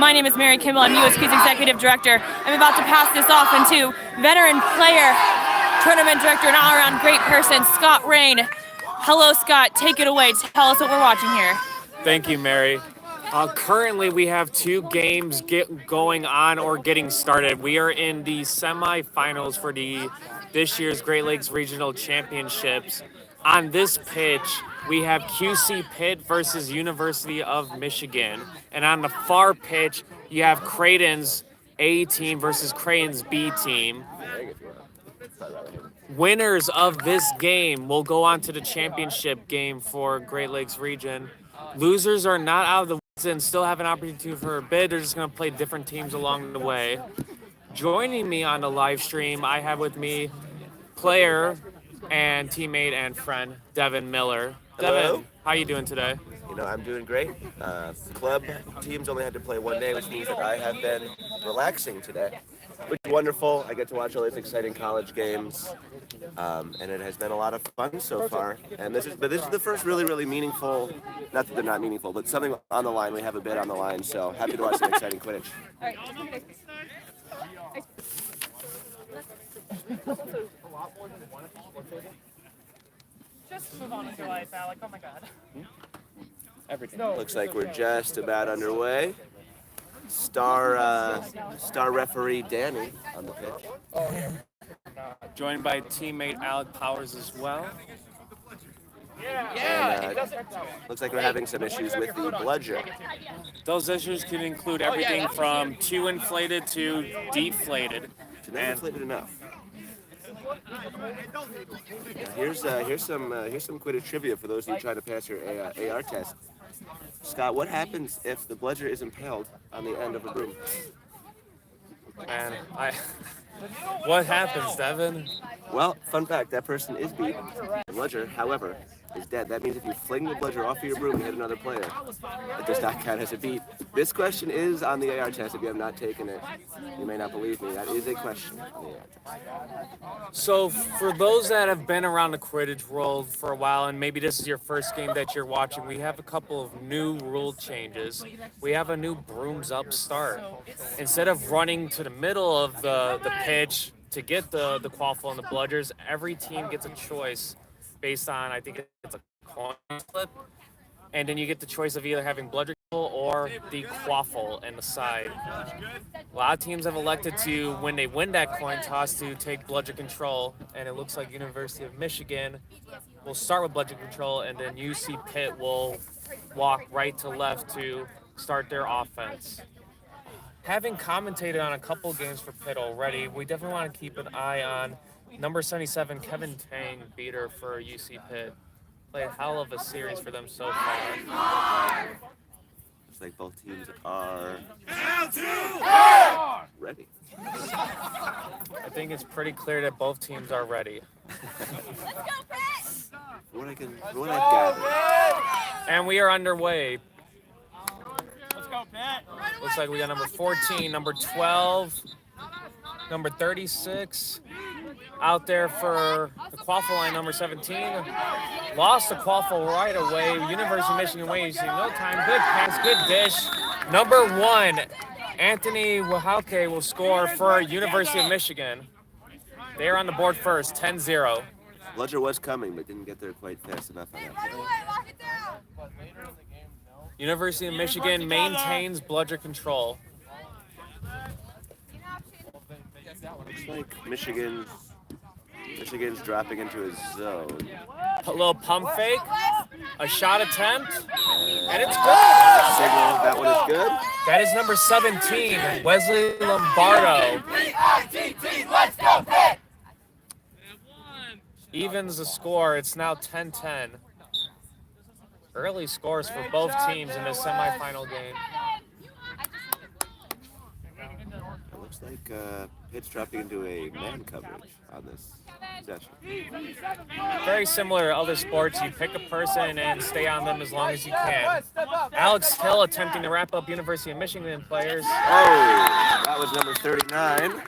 My name is Mary Kimball. I'm USQ's Executive Director. I'm about to pass this off into veteran player, tournament director, and all-around great person, Scott Rain. Hello, Scott. Take it away. Tell us what we're watching here. Thank you, Mary. Currently, we have two games going on or getting started. We are in the semifinals for this year's Great Lakes Regional Championships. On this pitch, we have QC Pitt versus University of Michigan. And on the far pitch, you have Creighton's A team versus Creighton's B team. Winners of this game will go on to the championship game for Great Lakes Region. Losers are not out of the woods and still have an opportunity for a bid. They're just going to play different teams along the way. Joining me on the live stream, I have with me player and teammate and friend, Devin Miller. Hello. Devin, how you doing today? I'm doing great. Club teams only had to play one day, which means that I have been relaxing today, which is wonderful. I get to watch all these exciting college games, and it has been a lot of fun so far. And this is the first really meaningful, not that they're not meaningful, but something on the line. We have a bid on the line, so happy to watch some exciting Quidditch. Just move on with your life, Alec. Oh my God. Everything. Looks like we're just about underway. Star referee Danny on the pitch. Joined by teammate Alec Powers as well. And looks like we're having some issues with the bludger. Those issues can include everything from too inflated to deflated. Not inflated enough. Here's some Quidditch trivia for those of you trying to pass your AR test. Scott, what happens if the bludger is impaled on the end of a broom? Man, what happens, Devin? Well, fun fact, that person is beat. The bludger, however, is dead. That means if you fling the bludger off of your broom and hit another player, it does not count as a beat. This question is on the AR test. If you have not taken it, you may not believe me. That is a question on the AR test. So for those that have been around the Quidditch world for a while, and maybe this is your first game that you're watching, we have a couple of new rule changes. We have a new brooms up start. Instead of running to the middle of the pitch to get the quaffle and the bludgers, every team gets a choice based on, I think it's a coin flip, and then you get the choice of either having bludger or the quaffle in the side. A lot of teams have elected to, when they win that coin toss, to take bludger control, and it looks like University of Michigan will start with bludger control, and then UC Pitt will walk right to left to start their offense. Having commentated on a couple games for Pitt already, we definitely want to keep an eye on number 77, Kevin Tang, beater for UC Pitt. Played a hell of a series for them so far. Looks like both teams are ready. I think it's pretty clear that both teams are ready. What I've gathered. And we are underway. Let's go, Pitt. Looks like we got number 14, number 12, number 36. Out there for the quaffle line, number 17. Lost the quaffle right away. University of Michigan wasting no time. Good pass, good dish. Number 1, Anthony Wahauke will score for University of Michigan. They are on the board first, 10-0. Bludger was coming, but didn't get there quite fast enough on that play. University of Michigan maintains bludger control. Looks like Michigan's dropping into a zone. A little pump fake, a shot attempt, and it's good. Signal, that one is good. That is number 17, Wesley Lombardo. Let's go, Pitt! Evens the score. It's now 10-10. Early scores for both teams in this semifinal game. It looks like Pitt's dropping into a man coverage on this possession. Very similar to other sports. You pick a person and stay on them as long as you can. Alex Hill attempting to wrap up University of Michigan players. Oh, that was number 39.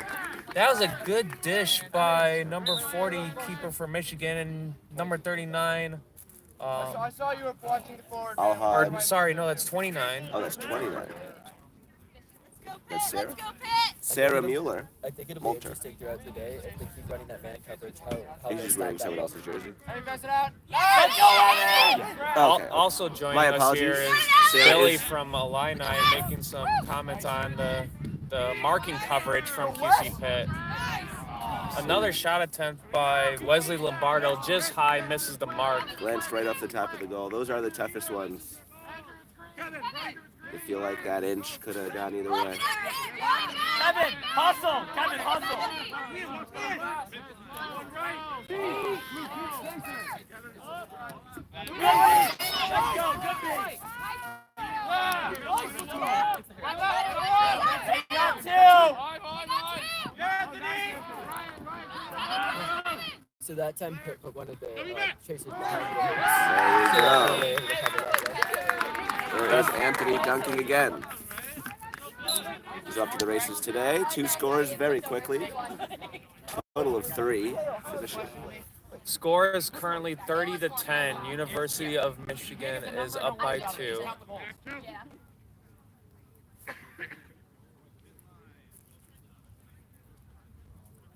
That was a good dish by number 40, keeper for Michigan, and number 39. I saw you were watching the forward. Or, sorry, no, that's 29. Oh, that's 29. That's Sarah. Let's go, Pitt. Sarah Mueller. I think it'll be Moulter. interesting throughout the day if they keep running that man coverage. How He's they just stack wearing that someone up. else's jersey. Let's go, Evan! Okay. Also joining My us apologies. here is Sarah Billy is- from Illini making some comments on the marking coverage from QC Pitt. Another shot attempt by Wesley Lombardo, just high, misses the mark. Glanced right off the top of the goal. Those are the toughest ones. I feel like that inch could have gone either way. Kevin, hustle! Kevin, hustle! Let's go, good beat! So that time Pitt put one of the chasers behind There you go. There is Anthony dunking again. He's off to the races today. 2 scores very quickly. Total of 3 for the show. Score is currently 30-10. University of Michigan is up by 2.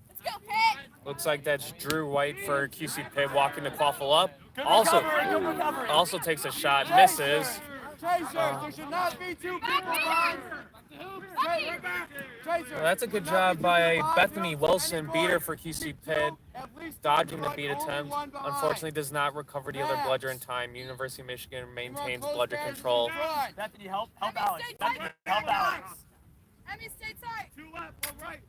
Let's go, Pitt. Looks like that's Drew White for QC Pitt walking the quaffle up. Good Also recovery. also takes a shot, misses. Chaser, there should not be 2 people behind. Well, that's a good job by Bethany Wilson, beater for QC Pitt, dodging the beat attempt. Unfortunately, does not recover the other bludger in time. University of Michigan maintains bludger control. Bethany, help Alex. Bethany, help Alex. Emmy, stay tight. 2 left, 1 right.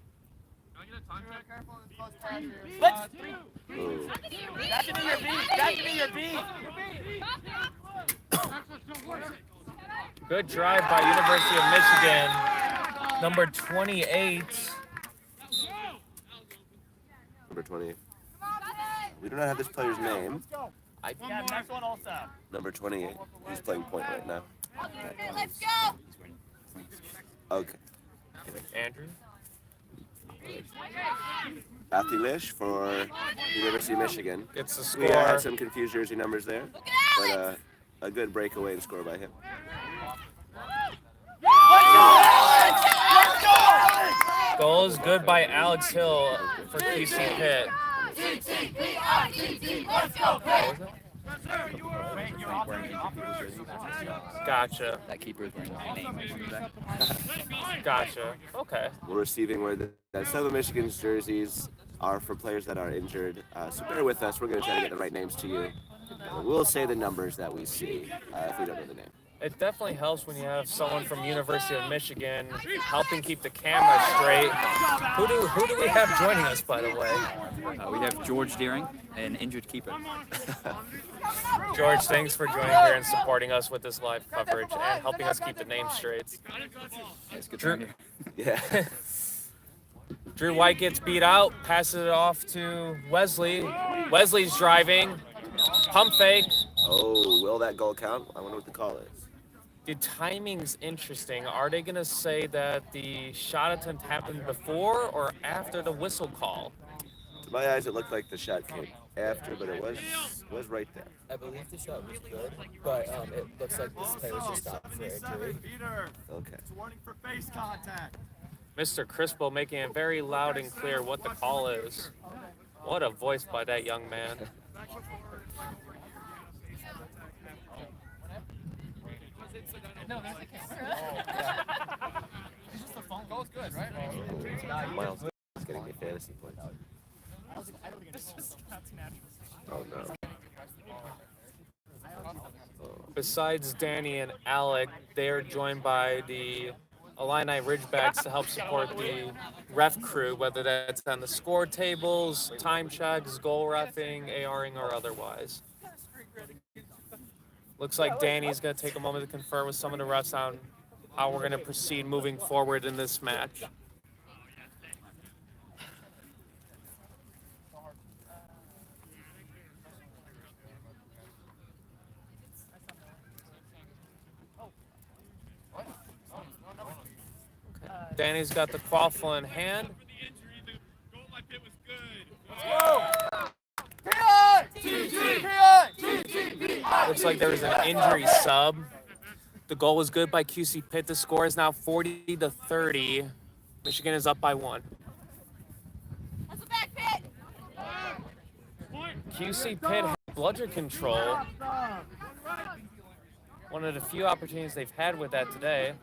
Ooh. That can be your beat. That can be your beat. Good drive by University of Michigan. Number 28. Number 20. We do not have this player's name. Yeah, next one also. Number 28. He's playing point right now. Let's go. Okay. Andrew. Matthew Lish for University of Michigan. Gets the We score. had some confused jersey numbers there, but a good breakaway and score by him. Goal is good by Alex Hill for QC Pitt. Let's go, Pitt. Gotcha. That keeper is wearing my name. Gotcha. Okay. We're receiving word that some of Michigan's jerseys are for players that are injured. So bear with us. We're going to try to get the right names to you. We'll say the numbers that we see if we don't know the name. It definitely helps when you have someone from University of Michigan helping keep the camera straight. Who do we have joining us, by the way? We have George Deering, an injured keeper. George, thanks for joining here and supporting us with this live coverage and helping us keep the names straight. It's good Drew- to hear. Yeah. Drew White gets beat out, passes it off to Wesley. Wesley's driving. Pump fake. Oh, will that goal count? I wonder what the call is. The timing's interesting. Are they going to say that the shot attempt happened before or after the whistle call? To my eyes, it looked like the shot came after, but it was right there. I believe the shot was good, but it looks like this player was just stopped for injury. Okay. Warning for face contact. Mr. Crispo making it very loud and clear what the call is. What a voice by that young man. Goal's good, right? Miles is getting me fantasy points. Oh no. Besides Danny and Alec, they are joined by the Illini Ridgebacks to help support the ref crew, whether that's on the score tables, time checks, goal reffing, ARing, or otherwise. Looks like Danny's going to take a moment to confer with some of the refs on how we're going to proceed moving forward in this match. Danny's got the quaffle in hand. Looks like there was an injury sub. The goal was good by QC Pitt. The score is now 40-30. Michigan is up by 1. QC Pitt had bludger control. One of the few opportunities they've had with that today.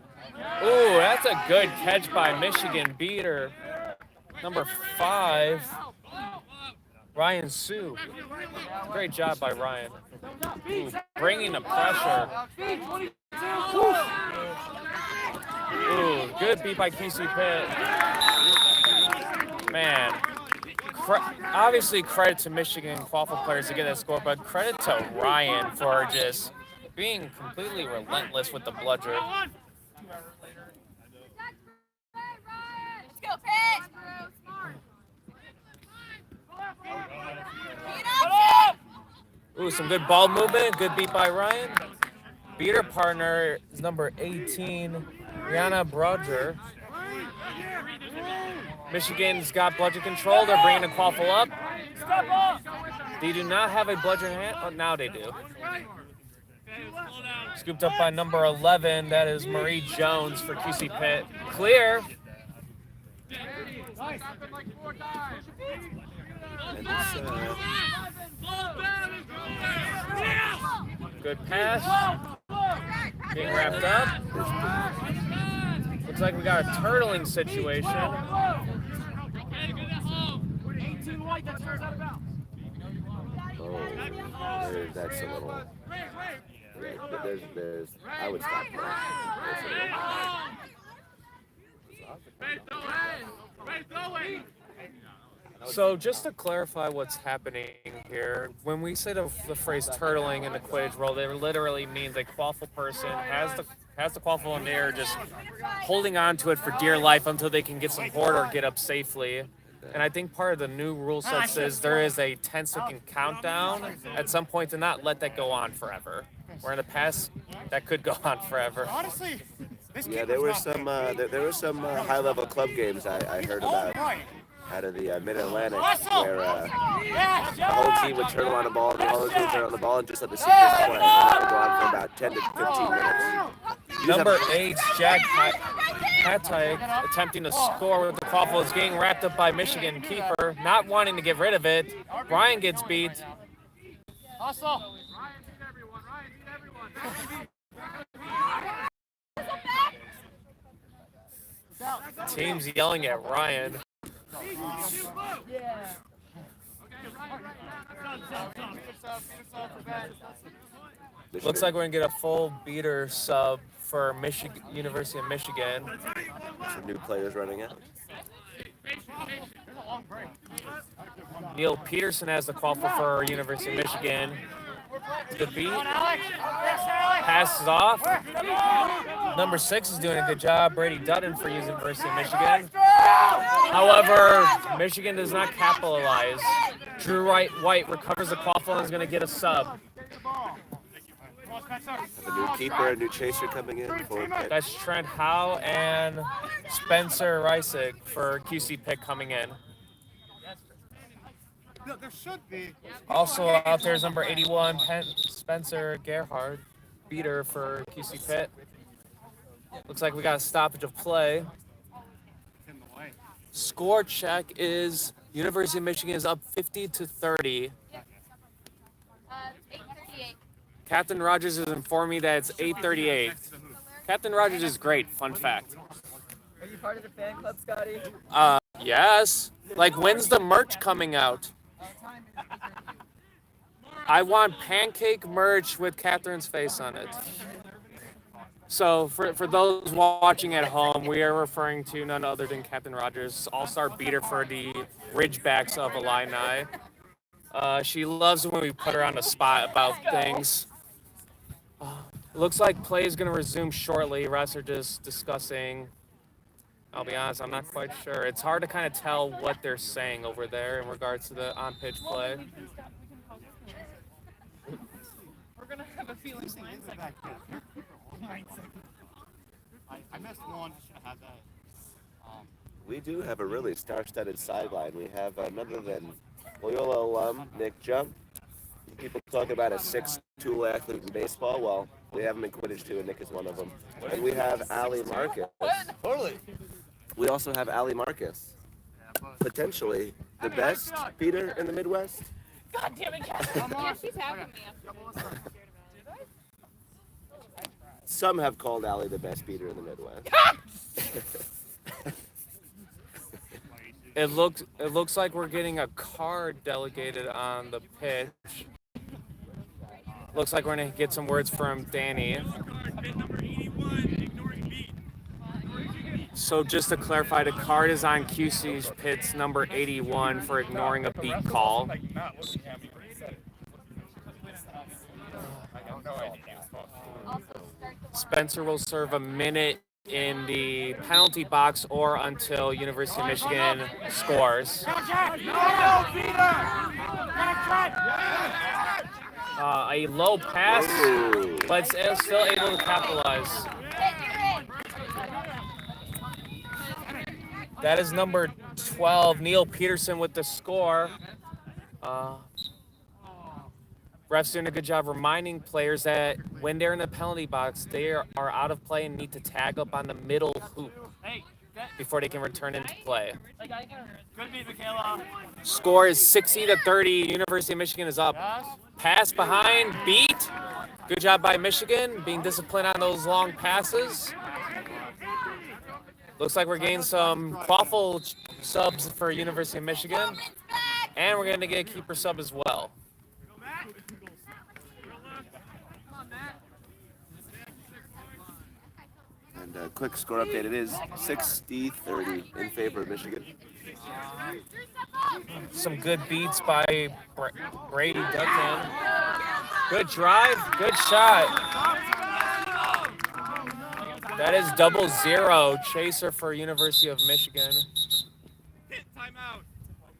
Ooh, that's a good catch by Michigan beater. Number 5, Ryan Sue. Great job by Ryan. Ooh, bringing the pressure. Ooh, good beat by QC Pitt. Man, obviously credit to Michigan qualified players to get that score, but credit to Ryan for just being completely relentless with the bludger. Let's go, Pitt! Ooh, some good ball movement. Good beat by Ryan. Beater partner is number 18, Rihanna Brodger. Michigan's got bludger control. They're bringing the quaffle up. They do not have a bludger in hand. Oh, now they do. Scooped up by number 11. That is Marie Jones for QC Pitt. Clear. And this, Good pass. Being wrapped up. Looks like we got a turtling situation. that's a little. Yeah, there's. I would stop there. So just to clarify what's happening here, when we say the phrase turtling in the Quidditch world, it literally means a quaffle person has the quaffle in there, just holding on to it for dear life until they can get some hoard or get up safely. And I think part of the new rule set says there is a 10-second countdown at some point to not let that go on forever. Where in the past, that could go on forever. Honestly, Yeah, there were some high-level club games I heard about out of the Mid-Atlantic where the whole team would turtle on the ball, and the other team would turtle on the ball and just let the seniors play. And that would go on for about 10 to 15 minutes. Number 8, Jack Hattike, attempting to score with the quaffle, is getting wrapped up by Michigan keeper, not wanting to get rid of it. Ryan gets beat. Team's yelling at Ryan. Looks like we're gonna get a full beater sub for University of Michigan. Some new players running out. Neil Peterson has the quaffle for University of Michigan. Good beat. Passes off. Number 6 is doing a good job. Brady Dutton for University of Michigan. However, Michigan does not capitalize. Drew White recovers the quaffle and is going to get a sub. A new keeper, a new chaser coming in. That's Trent Howe and Spencer Reisick for QC Pitt coming in. there should be. Also out there is number 81, Spencer Gerhard, beater for QC Pitt. Looks like we got a stoppage of play. Score check is University of Michigan is up 50-30. 8:38. Captain Rogers is informing me that it's 8:38. Captain Rogers is great, fun fact. Are you part of the fan club, Scotty? Yes. Like, when's the merch coming out? I want pancake merch with Catherine's face on it. So for those watching at home, we are referring to none other than Captain Rogers, all-star beater for the Ridgebacks of Illini. She loves when we put her on the spot about things. Looks like play is going to resume shortly. Refs are just discussing. I'll be honest, I'm not quite sure. It's hard to kind of tell what they're saying over there in regards to the on-pitch play. We're gonna have a feeling back there. I missed one. Should have had that. We do have a really star-studded sideline. We have none other than Loyola alum Nick Jump. People talk about a 6'2" athlete in baseball. Well, we have him in Quidditch too, and Nick is one of them. And we have Ali Marcus. Totally. We also have Ali Marcus, potentially the best beater in the Midwest. God damn it, Kat. Yeah, she's happy me. Some have called Ali the best beater in the Midwest. It looks like we're getting a card delegated on the pitch. Looks like we're gonna get some words from Danny. So just to clarify, the card is on QC's pitch number 81 for ignoring a beat call. Spencer will serve a minute in the penalty box or until University of Michigan scores. A low pass, but still able to capitalize. That is number 12, Neil Peterson with the score. Refs doing a good job reminding players that when they're in the penalty box, they are out of play and need to tag up on the middle hoop before they can return into play. Score is 60-30. University of Michigan is up. Pass behind, beat. Good job by Michigan, being disciplined on those long passes. Looks like we're getting some quaffle subs for University of Michigan. And we're going to get a keeper sub as well. And a quick score update, it is 60-30 in favor of Michigan. Some good beats by Brady Duckham. Good drive, good shot. That is 0-0 chaser for University of Michigan. Timeout.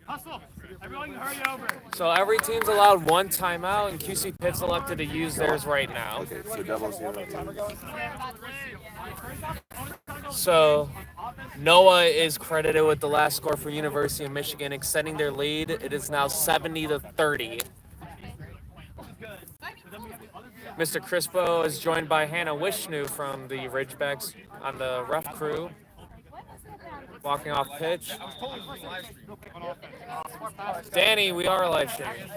Hustle. Everyone hurry over. So every team's allowed one timeout, and QC Pitt's elected to use theirs right now. Okay, so 0-0. So Noah is credited with the last score for University of Michigan, extending their lead. It is now 70-30. Mr. Crispo is joined by Hannah Wishnu from the Ridgebacks on the ref crew. Walking off pitch. Danny, we are live streaming.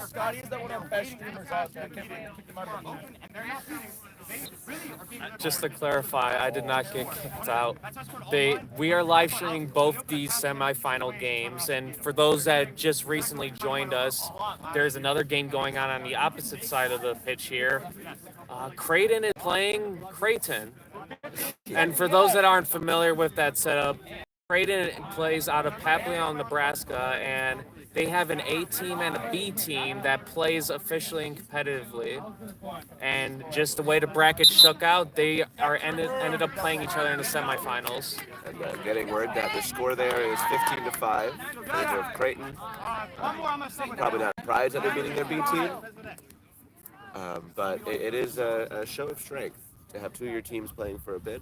Scotty, is that one of our best streamers out there? Just to clarify, I did not get kicked out. We are live streaming both these semifinal games, and for those that just recently joined us, there's another game going on the opposite side of the pitch here. Creighton is playing Creighton. And for those that aren't familiar with that setup, Creighton plays out of Papillon, Nebraska, and they have an A team and a B team that plays officially and competitively. And just the way the bracket shook out, they are ended up playing each other in the semifinals. And getting word that the score there is 15-5 in favor of Creighton. Probably not surprised that they're beating their B team, but it is a show of strength to have two of your teams playing for a bid.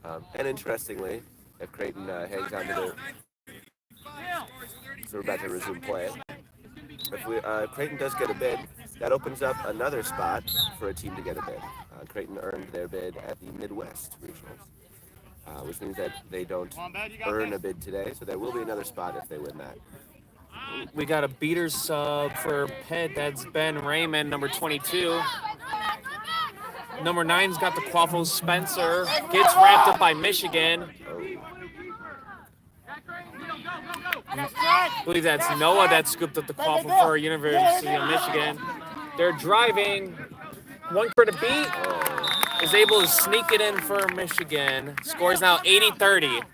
And interestingly, if Creighton hangs on to their... So we're about to resume play. If Creighton does get a bid, that opens up another spot for a team to get a bid. Creighton earned their bid at the Midwest Regionals, which means that they don't earn a bid today, so there will be another spot if they win that. We got a beater sub for Pitt. That's Ben Raymond, number 22. Number 9's got the quaffle. Spencer gets wrapped up by Michigan. I believe that's Noah that scooped up the quaffle for University of Michigan. They're driving. One for the beat. Is able to sneak it in for Michigan. Score is now 80-30.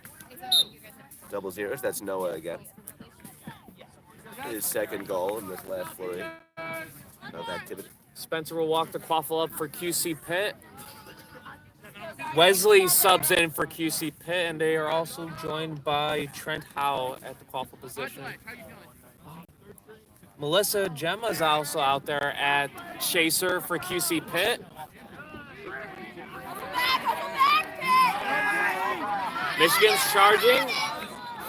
0-0. That's Noah again. His second goal in this last flurry of activity. Spencer will walk the quaffle up for QC Pitt. Wesley subs in for QC Pitt, and they are also joined by Trent Howe at the quaffle position. Melissa Gemma's also out there at chaser for QC Pitt. Michigan's charging.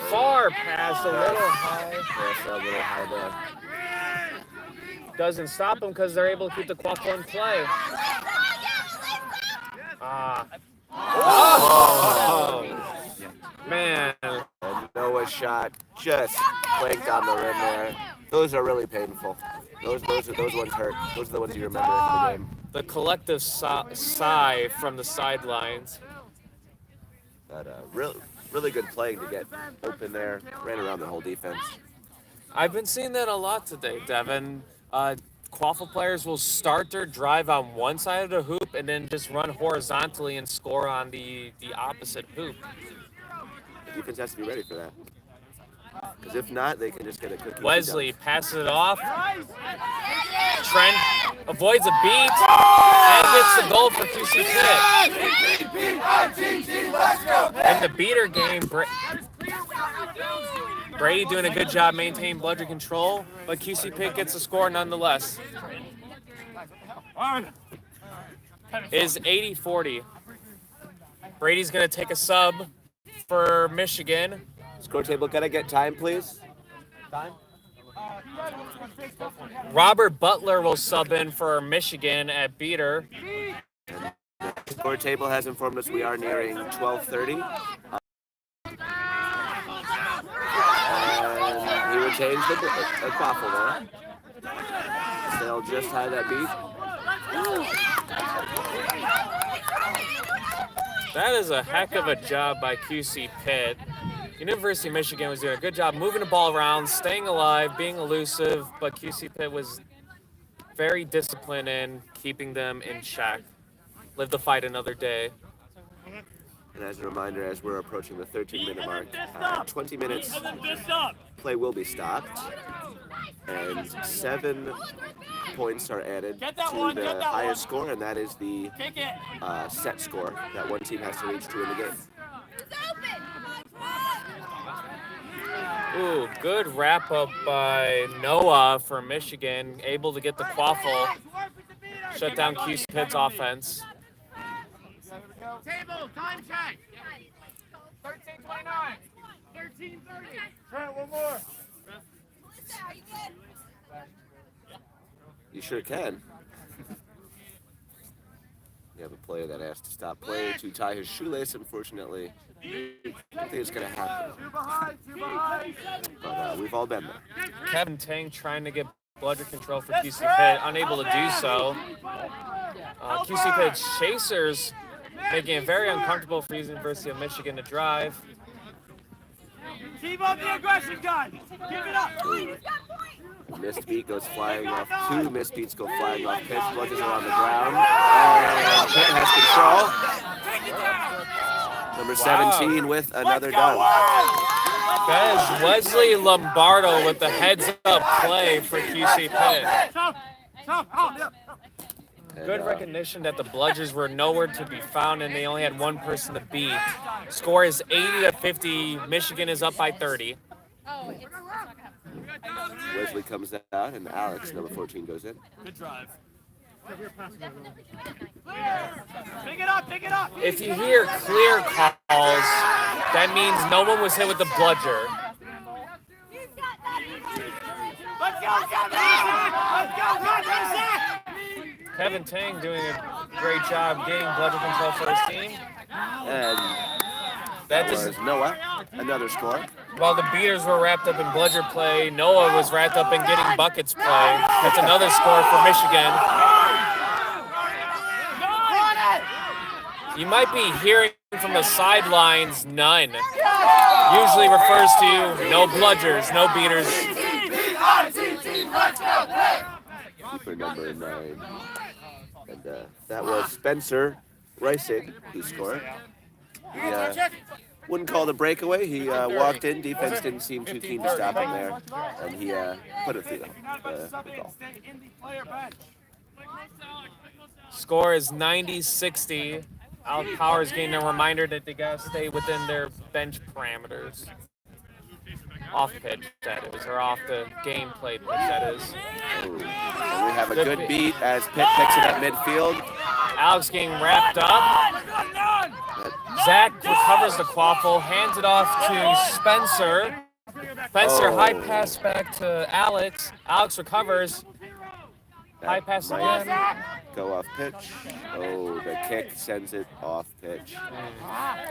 Far past, a little high. Yes, a little high there. doesn't stop them because they're able to keep the quaffle in play. Man. And Noah's shot just blanked on the rim there. Those are really painful. Those ones hurt. Those are the ones you remember from the game. The collective sigh from the sidelines. But really good playing to get open there. Ran around the whole defense. I've been seeing that a lot today, Devin. Quaffle players will start their drive on one side of the hoop and then just run horizontally and score on the opposite hoop. The defense has to be ready for that. Because if not, they can just get a cookie. Wesley passes it off. Trent avoids a beat and gets the goal for QC Pitt. In the beater game, Brady doing a good job maintaining bludger control, but QC Pitt gets the score nonetheless. Is 80-40. Brady's going to take a sub for Michigan. Score table, can I get time, please? Time? Robert Butler will sub in for Michigan at beater. Score table has informed us we are nearing 12:30. And he retains the quaffle there. They'll just tie that beat. That is a heck of a job by QC Pitt. University of Michigan was doing a good job moving the ball around, staying alive, being elusive, but QC Pitt was very disciplined in keeping them in check. Live to fight another day. And as a reminder, as we're approaching the 13-minute mark, 20 minutes, play will be stopped. And 7 points are added to the highest score, and that is the set score that one team has to reach to in the game. Ooh, good wrap up by Noah for Michigan, able to get the quaffle, shut down QC Pitt's offense. Table, time check. 13:29. 13:30. Trent, one more. You sure can. You have a player that has to stop play to tie his shoelace, unfortunately. I don't think it's going to happen. But we've all been there. Kevin Tang trying to get bludger control for QC Pitt, unable to do so. QC Pitt chasers making it very uncomfortable for the University of Michigan to drive. Keep up the aggression, guys. Give it up. Missed beat goes flying off. 2 missed beats go flying off. Pitch bludgers are on the ground. And Pitt has control. Number 17 with another dunk. That is Wesley Lombardo with the heads-up play for QC Pitt. Good recognition that the bludgers were nowhere to be found and they only had one person to beat. Score is 80-50. Michigan is up by 30. Wesley comes out and Alex, number 14, goes in. Good drive. Pick it up, pick it up. If you hear clear calls, that means no one was hit with the bludger. Let's go, Kevin. Kevin Tang doing a great job getting bludger control for his team. And That was just Noah, another score. while the beaters were wrapped up in bludger play, Noah was wrapped up in getting buckets play. That's another score for Michigan. You might be hearing from the sidelines, none. Usually refers to no bludgers, no beaters. Keeper number 9. And that was Spencer Reisig who scored. He wouldn't call it a breakaway. He walked in. Defense didn't seem too keen to stop him there. And he put it through the goal. Score is 90-60. Alec Powers getting a reminder that they got to stay within their bench parameters. Off pitch, that is, or off the gameplay pitch, that is. Ooh. And we have a good beat as Pitt picks it at midfield. Alex getting wrapped up. Zach recovers the quaffle, hands it off to Spencer. Spencer high pass back to Alex. Alex recovers. High pass might again. go off pitch. Oh, the kick sends it off pitch.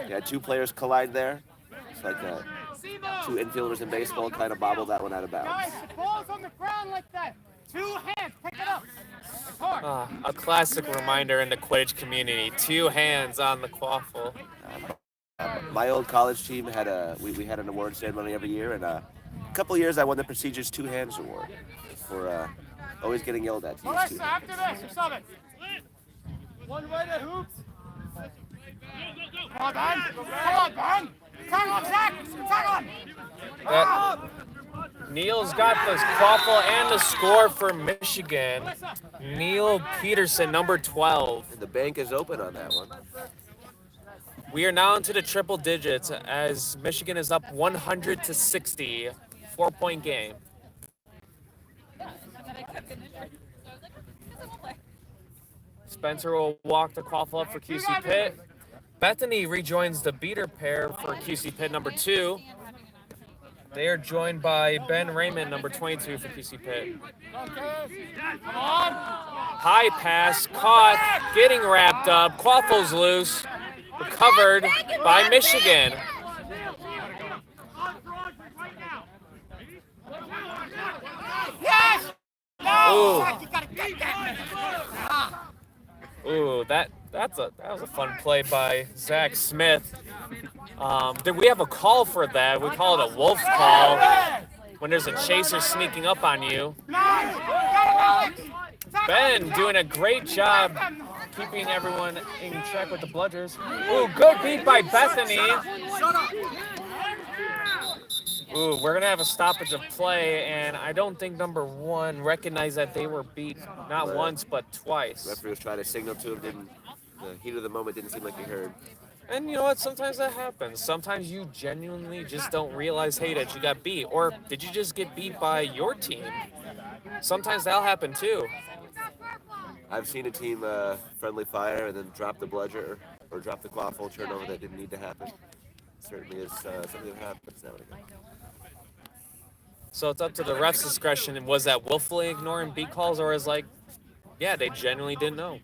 Yeah, two players collide there. It's like two infielders in baseball kind of bobble that one out of bounds. Guys, the ball's on the ground like that. Two hands, pick it up. It's hard. A classic reminder in the Quidditch community. 2 hands on the quaffle. My old college team had we had an award ceremony every year, and a couple years I won the prestigious 2 hands award for always getting yelled at. To use Melissa, 2 hands. after this, or something. One way to hoops. Come on, Ben. Come on, Ben. Tag on, Zach. Tag on. Neil's got the quaffle and the score for Michigan. Neil Peterson, number 12. The bank is open on that one. We are now into the triple digits as Michigan is up 100-60. 4-point game. Spencer will walk the quaffle up for QC Pitt. Bethany rejoins the beater pair for QC Pitt, number 2. They are joined by Ben Raymond, number 22 for QC Pitt. High pass, caught, getting wrapped up, quaffle's loose, recovered by Michigan. Yes. Ooh. You gotta get that. Ooh, that was a fun play by Zach Smith. Did we have a call for that? We call it a wolf call when there's a chaser sneaking up on you. Ben doing a great job keeping everyone in check with the bludgers. Ooh, good beat by Bethany. Ooh, we're gonna have a stoppage of play, and I don't think number 1 recognized that they were beat not once but twice. Referee was trying to signal to him. The heat of the moment didn't seem like he heard. And you know what? Sometimes that happens. Sometimes you genuinely just don't realize, hey, that you got beat. Or did you just get beat by your team? Sometimes that'll happen too. I've seen a team friendly fire and then drop the bludger or drop the quaffle turnover that didn't need to happen. Certainly is something that happens now and again. So it's up to the ref's discretion. And was that willfully ignoring beat calls, or is like, yeah, they genuinely didn't know?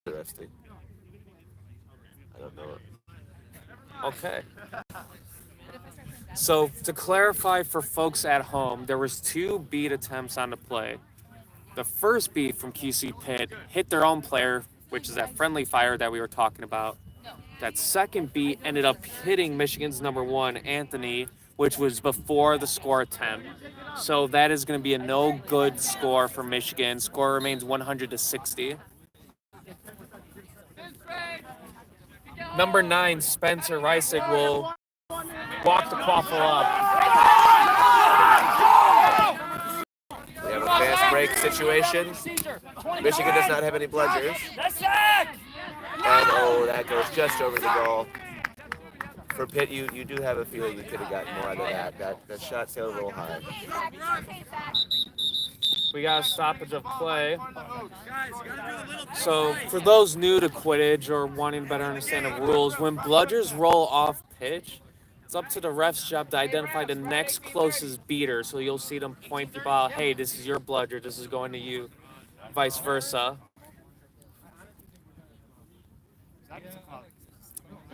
Interesting. I don't know. Okay. So to clarify for folks at home, there was 2 beat attempts on the play. The first beat from QC Pitt hit their own player, which is that friendly fire that we were talking about. That second beat ended up hitting Michigan's number 1, Anthony, which was before the score attempt. So that is going to be a no good score for Michigan. Score remains 100-60. Number 9, Spencer Reisig will walk the quaffle up. We have a fast break situation. Michigan does not have any bludgers. And that goes just over the goal. For Pitt, you do have a feeling you could have gotten more out of that. That shot sailed a little high. We got a stoppage of play. So for those new to Quidditch or wanting to better understand the rules, when bludgers roll off pitch, it's up to the ref's job to identify the next closest beater. So you'll see them point people out, hey, this is your bludger, this is going to you, vice versa.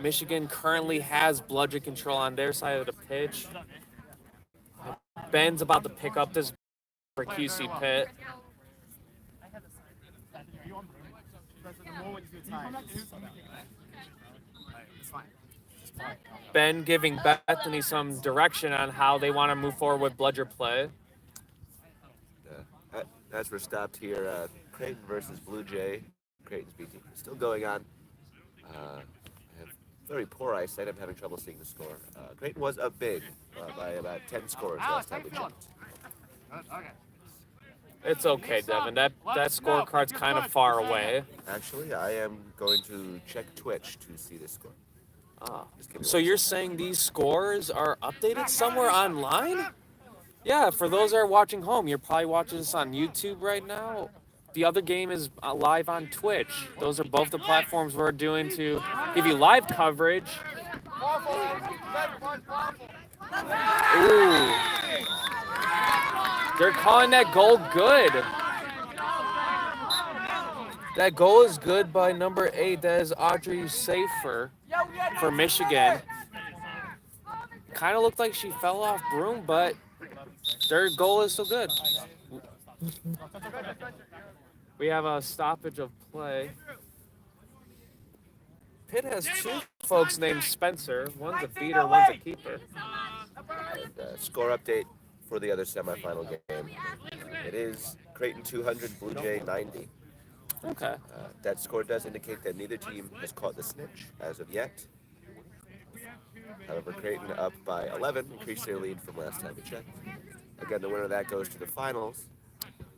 Michigan currently has bludger control on their side of the pitch. Ben's about to pick up this for QC Pitt. Ben giving Bethany some direction on how they want to move forward with bludger play. As we're stopped here, Creighton versus Blue Jay. Creighton's beating. Still going on. I have very poor eyesight. I'm having trouble seeing the score. Creighton was up big by about 10 scores last time we checked. It's okay, Devin. That scorecard's kind of far away. Actually, I am going to check Twitch to see this score. So you're saying these scores are updated somewhere online? Yeah, for those that are watching home, you're probably watching this on YouTube right now. the other game is live on Twitch. Those are both the platforms we're doing to give you live coverage. Ooh. They're calling that goal good. That goal is good by number 8. That is Audrey Safer for Michigan. Kind of looked like she fell off broom, but their goal is still good. We have a stoppage of play. Pitt has 2 folks named Spencer. One's a beater, one's a keeper. And, score update for the other semifinal game. It is Creighton 200, Blue Jay 90. Okay. That score does indicate that neither team has caught the snitch as of yet. However, Creighton up by 11, increased their lead from last time we checked. Again, the winner of that goes to the finals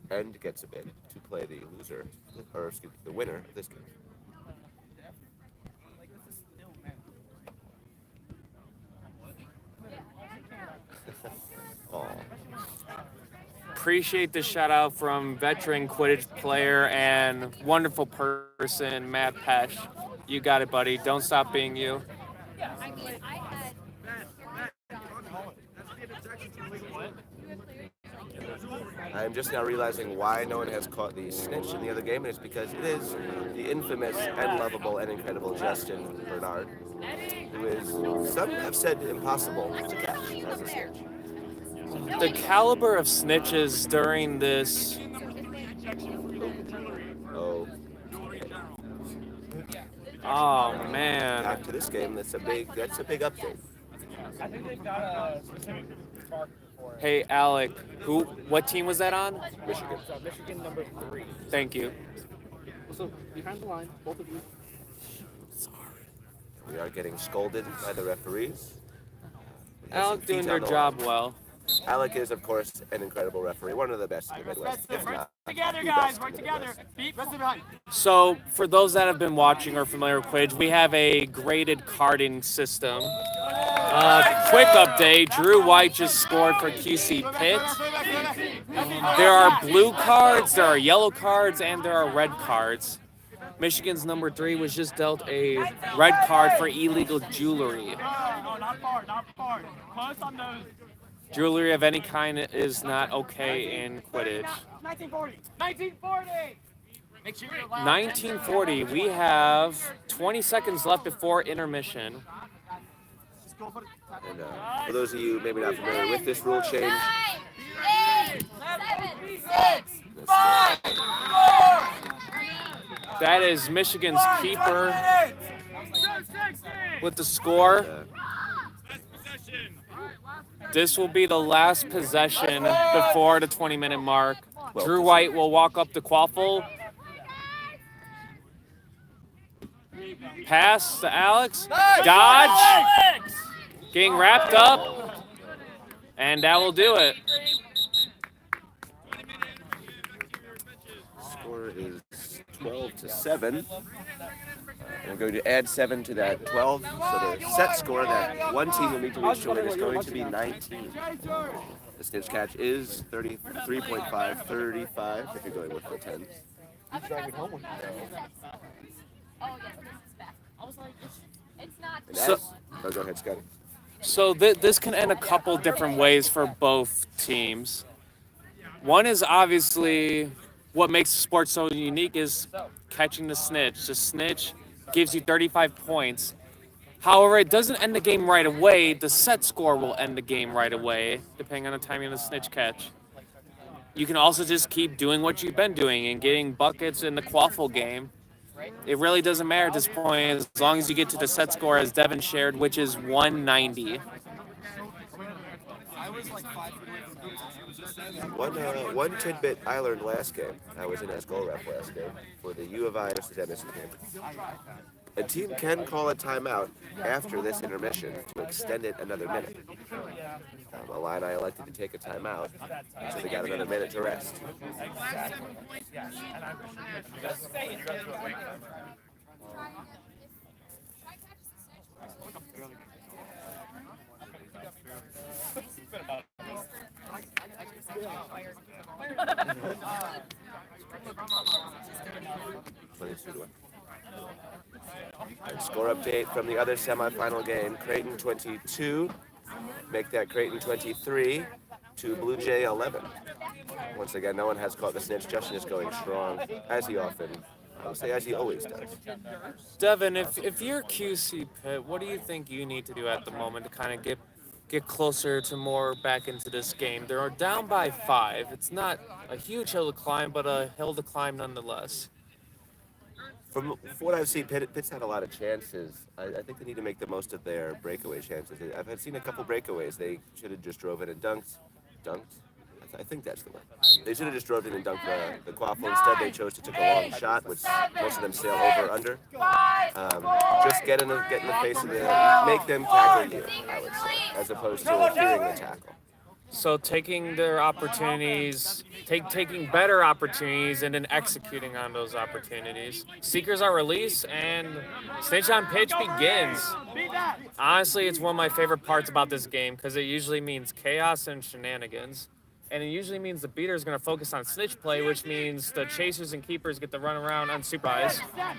and gets a bid to play the loser, or excuse me, the winner of this game. Aw. Appreciate the shout out from veteran Quidditch player and wonderful person, Matt Pesh. You got it, buddy. Don't stop being you. I mean, I had. I'm just now realizing why no one has caught the snitch in the other game, and it's because it is the infamous and lovable and incredible Justin Bernard, who is, some have said, impossible to catch as a snitch. The caliber of snitches during this. Oh, Oh man. back to this game. That's a big update. I think they've got a specific marker for it. Hey Alec, what team was that on? Michigan. So Michigan number 3. Thank you. So behind the line, both of you. We are getting scolded by the referees. Alec doing their job well. Alec is, of course, an incredible referee, one of the best in the Midwest, if not Together, the guys, best work in the together. Midwest. Beat, rest it behind. So, for those that have been watching or familiar with Quidditch, we have a graded carding system. Quick update, Drew White just scored for QC Pitt. There are blue cards, there are yellow cards, and there are red cards. Michigan's number 3 was just dealt a red card for illegal jewelry. No, not far, not far. Close on those. Jewelry of any kind is not okay in Quidditch. 1940. 1940. Make sure you're loud. 1940, we have 20 seconds left before intermission. And for those of you maybe not familiar with this rule change, 9, 8, 7, 6, 5, That is Michigan's keeper with the score. This will be the last possession before the 20-minute mark. Drew White will walk up to Quaffle. Pass to Alex. Dodge. Getting wrapped up. And that will do it. score is 12-7. We're going to add 7 to that 12, so the set score that one team will need to reach to win is going to be 19. The snitch catch is 33.5, 35 if you're going with the 10. Oh, yeah, this is back. I was like, it's not. And So- oh, go ahead, Scotty. So this can end a couple different ways for both teams. One is obviously what makes the sport so unique is catching the snitch. The snitch gives you 35 points. However, it doesn't end the game right away. The set score will end the game right away, depending on the timing of the snitch catch. You can also just keep doing what you've been doing and getting buckets in the Quaffle game. It really doesn't matter at this point as long as you get to the set score as Devin shared, which is 190. One tidbit I learned last game. I was in as goal ref last game for the U of I versus Emerson game. A team can call a timeout after this intermission to extend it another minute. Illini elected to take a timeout, so they got another minute to rest. 22-1. And score update from the other semifinal game. Creighton 22. Make that Creighton 23 to Blue Jay 11. Once again, no one has caught the snitch. Justin is going strong, as he often, I would say, as he always does. Devin, if you're QC Pitt, what do you think you need to do at the moment to kind of get closer to more back into this game? They're down by 5. It's not a huge hill to climb, but a hill to climb nonetheless. From what I've seen, Pitt's had a lot of chances. I think they need to make the most of their breakaway chances. I've seen a couple breakaways. They should have just drove in and dunked. I think that's the way. They should have just drove in and dunked the quaffle. Instead, they chose to take a long shot, which most of them sail over under. Just get in the face of make them tackle you, I would say, as opposed to fearing the tackle. So taking their opportunities, taking better opportunities, and then executing on those opportunities. Seekers are released, and Snitch on Pitch begins. Honestly, it's one of my favorite parts about this game because it usually means chaos and shenanigans. And it usually means the beater is going to focus on snitch play, which means the chasers and keepers get to run around unsupervised.